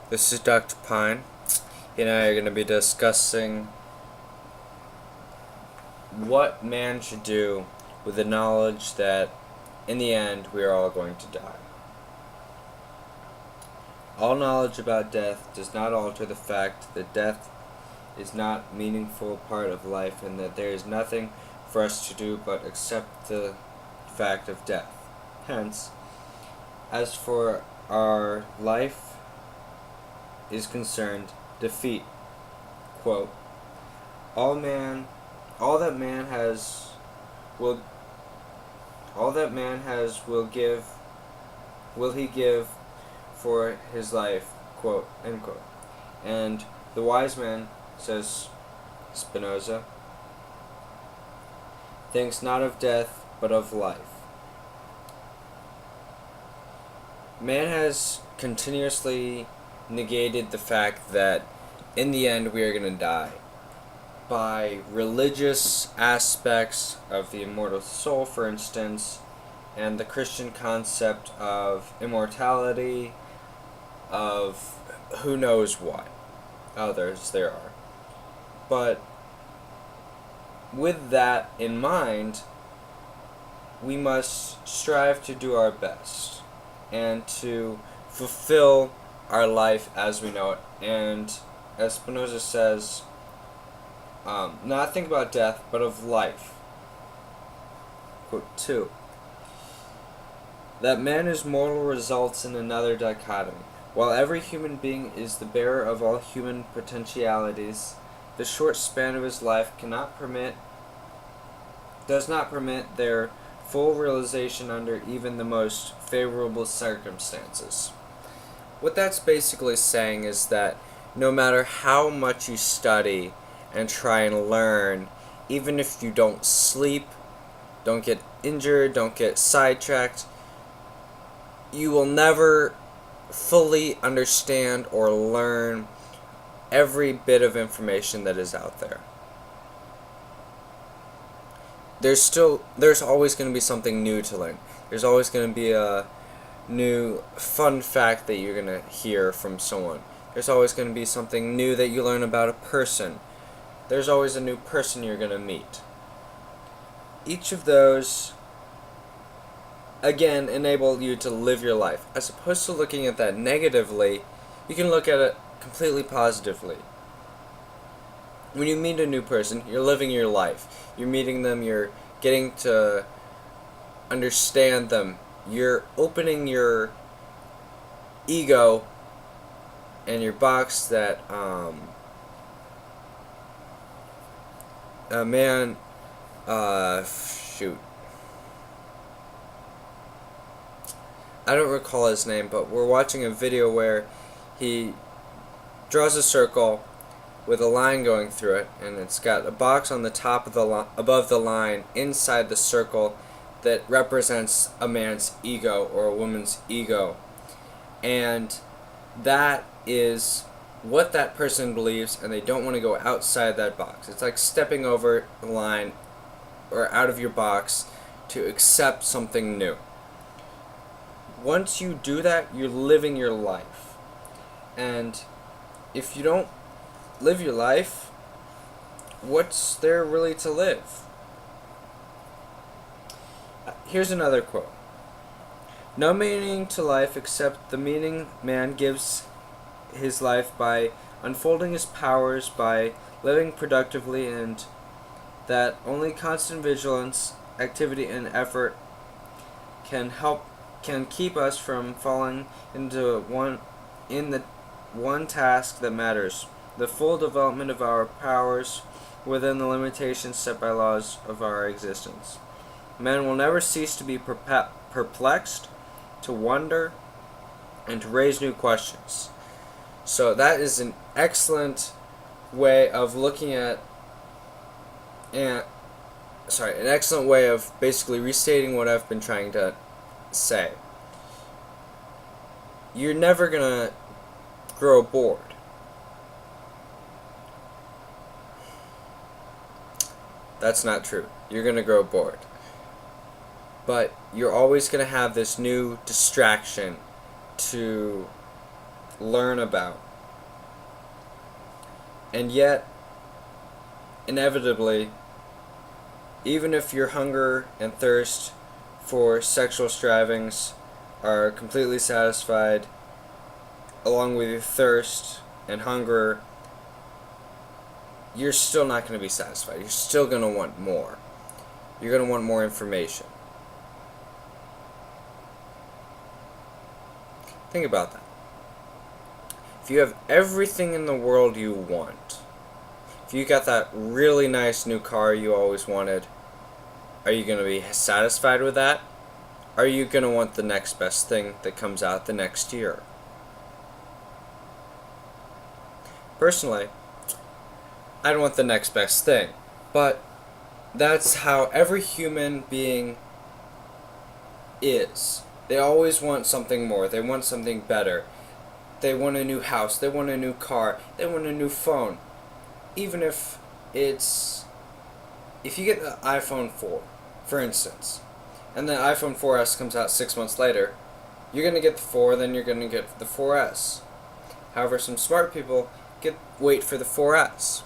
This is Dr. Pine. He and I are going to be discussing what man should do with the knowledge that in the end we are all going to die. All knowledge about death does not alter the fact that death is not a meaningful part of life and that there is nothing for us to do but accept the fact of death. Hence, as for our life is concerned, defeat. Quote, all that man has will he give for his life, quote, end quote. And the wise man, says Spinoza, thinks not of death but of life. Man has continuously negated the fact that in the end we are going to die by religious aspects of the immortal soul, for instance, and the Christian concept of immortality, of who knows what others there are. But with that in mind, we must strive to do our best and to fulfill our life as we know it. And as Spinoza says, not think about death, but of life. Quote 2. That man is mortal results in another dichotomy. While every human being is the bearer of all human potentialities, the short span of his life does not permit their full realization under even the most favorable circumstances. What that's basically saying is that no matter how much you study and try and learn, even if you don't sleep, don't get injured, don't get sidetracked, you will never fully understand or learn every bit of information that is out there. There's always going to be something new to learn. There's always going to be a new fun fact that you're going to hear from someone. There's always going to be something new that you learn about a person. There's always a new person you're going to meet. Each of those, again, enable you to live your life. As opposed to looking at that negatively, you can look at it completely positively. When you meet a new person, you're living your life. You're meeting them, you're getting to understand them. You're opening your ego and your box that a man shoot. I don't recall his name, but we're watching a video where he draws a circle with a line going through it, and it's got a box on the top of the above the line inside the circle that represents a man's ego or a woman's ego. And that is what that person believes, and they don't want to go outside that box. It's like stepping over the line or out of your box to accept something new. Once you do that, you're living your life. And if you don't live your life, what's there really to live? Here's another quote. No meaning to life except the meaning man gives his life by unfolding his powers, by living productively, and that only constant vigilance, activity, and effort can keep us from falling into the one task that matters, the full development of our powers within the limitations set by laws of our existence. Man will never cease to be perplexed, to wonder, and to raise new questions. So that is an excellent way of looking at, an excellent way of basically restating what I've been trying to say. You're never gonna grow bored. That's not true. You're gonna grow bored. But you're always gonna have this new distraction to learn about. And yet, inevitably, even if your hunger and thirst for sexual strivings are completely satisfied, along with your thirst and hunger, you're still not going to be satisfied. You're still going to want more. You're going to want more information. Think about that. If you have everything in the world you want, if you got that really nice new car you always wanted, are you going to be satisfied with that? Are you going to want the next best thing that comes out the next year? Personally, I don't want the next best thing, but that's how every human being is. They always want something more. They want something better. They want a new house. They want a new car. They want a new phone. Even if it's... If you get the iPhone 4, for instance, and the iPhone 4S comes out 6 months later, you're going to get the 4, then you're going to get the 4S. However, some smart people wait for the 4S.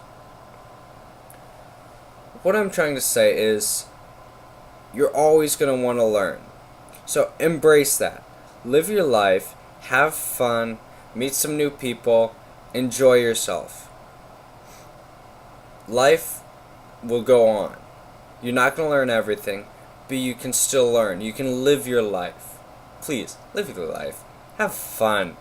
What I'm trying to say is, you're always going to want to learn. So embrace that. Live your life, have fun, meet some new people, enjoy yourself. Life will go on. You're not going to learn everything, but you can still learn. You can live your life. Please, live your life. Have fun.